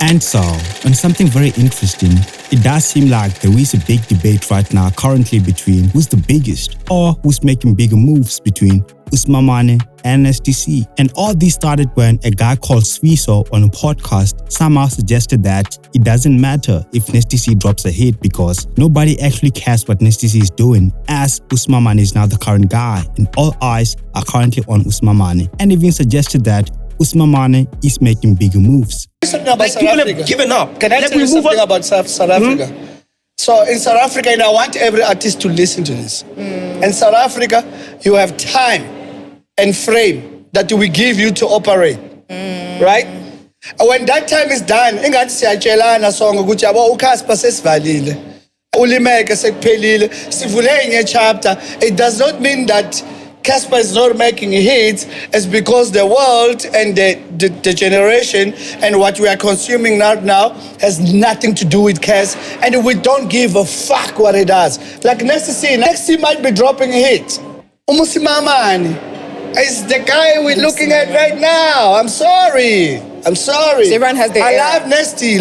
And so, on something very interesting, it does seem like there is a big debate right now currently between who's the biggest or who's making bigger moves between USIMAMANE and STC. And all this started when a guy called Swiso on a podcast somehow suggested that it doesn't matter if STC drops a hit because nobody actually cares what STC is doing, as USIMAMANE is now the current guy and all eyes are currently on USIMAMANE, and even suggested that USIMAMANE is making bigger moves. Something about South People Africa. have given up. Can I tell you something about South Africa? So in South Africa, and I want every artist to listen to this. In South Africa, you have time and frame that we give you to operate, right? And when that time is done, ingathi siyatshelana sonke ukuthi yabo uCasper sesivalile. Ulimeke sekuphelile. Sivule enye chapter. It does not mean that Casper is not making hits. It's because the world and the generation and what we are consuming now has nothing to do with Cas, and we don't give a fuck what it does. Like next year might be dropping a hit. USIMAMANE is the guy we're looking at right now. I'm sorry. So everyone has their I love Nesty.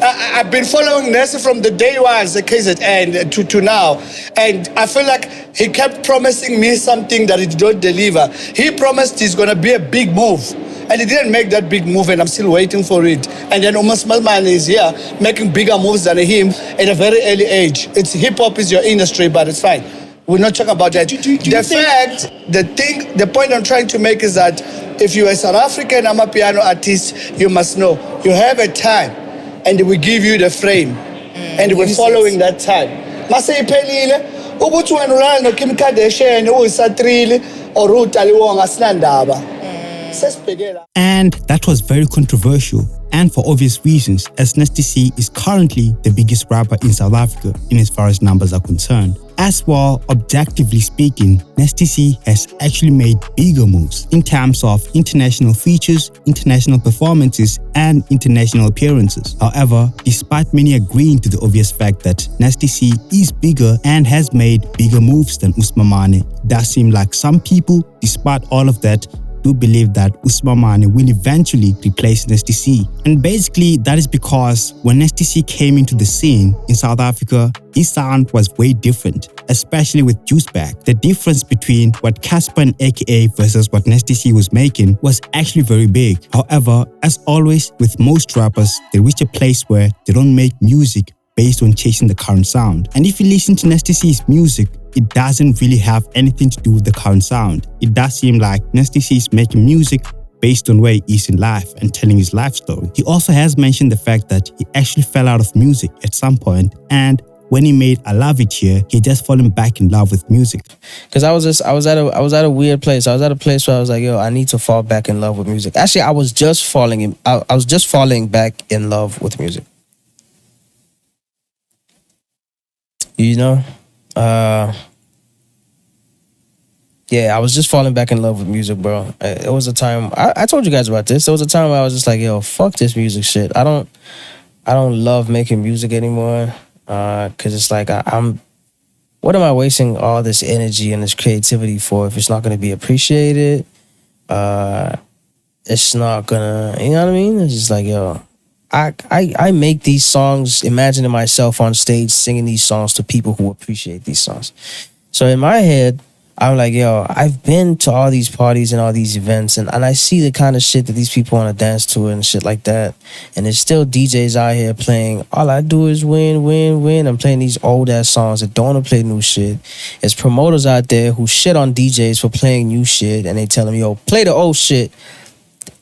I've been following Nesty from the day one as a KZN to now. And I feel like he kept promising me something that he did not deliver. He promised he's going to be a big move. And he didn't make that big move, and I'm still waiting for it. And then USIMAMANE is here making bigger moves than him at a very early age. It's hip-hop is your industry, but it's fine. We're not talking about that. The point I'm trying to make is that if you're a South African Amapiano artist, you must know you have a time. And we give you the frame, and we're following that time. Masayiphelile ukuthi wena ulala no Kim Kardashian uyisatrili or utaliwonga sinandaba. Sesibhekela. And that was very controversial, and for obvious reasons, as Nasty C is currently the biggest rapper in South Africa in as far as numbers are concerned. As well, objectively speaking, Nasty C has actually made bigger moves in terms of international features, international performances, and international appearances. However, despite many agreeing to the obvious fact that Nasty C is bigger and has made bigger moves than USIMAMANE, it does seem like some people, despite all of that, do believe that USIMAMANE will eventually replace Nasty C. And basically, that is because when Nasty C came into the scene in South Africa, his sound was way different, especially with Juice Back. The difference between what Casper and AKA versus what Nasty C was making was actually very big. However, as always with most rappers, they reach a place where they don't make music based on chasing the current sound. And if you listen to Nasty C's music, it doesn't really have anything to do with the current sound. It does seem like Nasty C is making music based on where he is in life and telling his life story. He also has mentioned the fact that he actually fell out of music at some point, and when he made I Love It Here, he just fallen back in love with music. Cause I was at a weird place. I was at a place where I was like, yo, I need to fall back in love with music. Actually, I was just falling back in love with music. You know? Yeah, I was just falling back in love with music, bro. It was a time, I told you guys about this. There was a time where I was just like, yo, fuck this music shit. I don't love making music anymore. Cause it's like, what am I wasting all this energy and this creativity for if it's not gonna be appreciated? It's not gonna, you know what I mean? It's just like, yo, I make these songs imagining myself on stage singing these songs to people who appreciate these songs. So in my head, I'm like, yo, I've been to all these parties and all these events, and I see the kind of shit that these people want to dance to and shit like that. And there's still DJs out here playing, all I do is win, win, win. I'm playing these old ass songs that don't want to play new shit. There's promoters out there who shit on DJs for playing new shit, and they tell them, yo, play the old shit.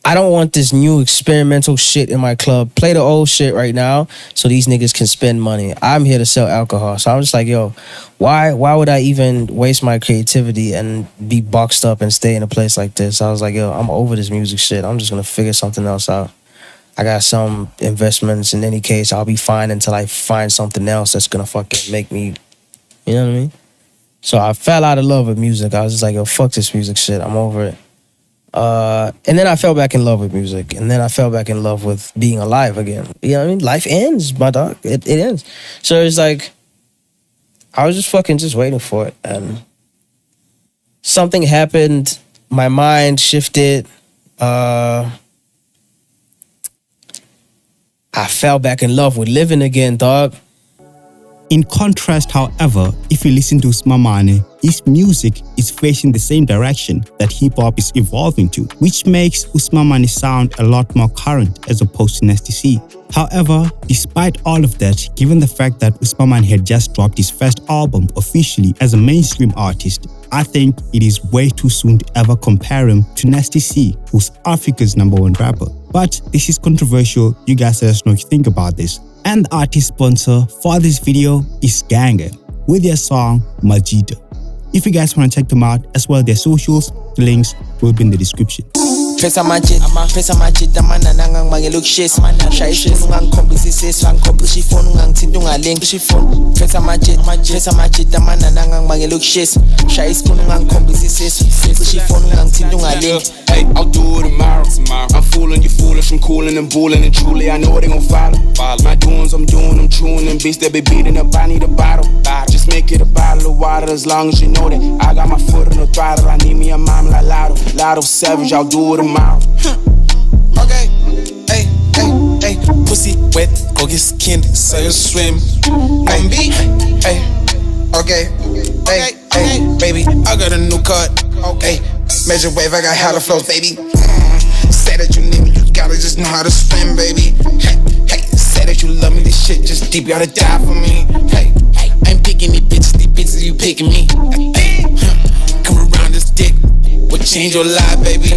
I don't want this new experimental shit in my club. Play the old shit right now so these niggas can spend money. I'm here to sell alcohol. So I'm just like, yo, why would I even waste my creativity and be boxed up and stay in a place like this? I was like, yo, I'm over this music shit. I'm just going to figure something else out. I got some investments. In any case, I'll be fine until I find something else that's going to fucking make me, you know what I mean? So I fell out of love with music. I was just like, yo, fuck this music shit. I'm over it. And then I fell back in love with music. And then I fell back in love with being alive again. You know what I mean? Life ends, my dog. It ends. So it's like, I was just waiting for it. And something happened. My mind shifted. I fell back in love with living again, dog. In contrast, however, if you listen to USIMAMANE, his music is facing the same direction that hip-hop is evolving to, which makes USIMAMANE sound a lot more current as opposed to Nasty C. However, despite all of that, given the fact that USIMAMANE had just dropped his first album officially as a mainstream artist, I think it is way too soon to ever compare him to Nasty C, who's Africa's #1 rapper. But this is controversial. You guys let us know what you think about this. And the artist sponsor for this video is Genge with their song Majita. If you guys want to check them out as well as their socials, the links will be in the description. Pesa Majita mana nangang mangeluk shis Shai shis ngang komplisisis Ngang komplisi phone ngang tindu ngang link Pesa Majita mana nangang mangeluk shis Shai spoon ngang komplisisis Komplisi phone ngang tindu ngang link. Hey, I'll do it tomorrow. I'm fooling you foolish, I'm coolin' and bullin' and truly I know they gon' follow. My doings, I'm doing them, chewing them beats that be beating up, I need a bottle. Just make it a bottle of water as long as you know that I got my foot on the throttle. I need me a mom like Lotto Savage, I'll do it tomorrow. Okay, hey, pussy wet, go get skinned, so you swim. On beat, hey, okay, baby, I got a new cut, okay, measure wave, I got hella flows, baby. Say that you need me, you gotta just know how to swim, baby. Hey, say that you love me, this shit just deep, you gotta die for me. Hey, I ain't picking these bitches, you picking me. Come around this dick, will change your life, baby.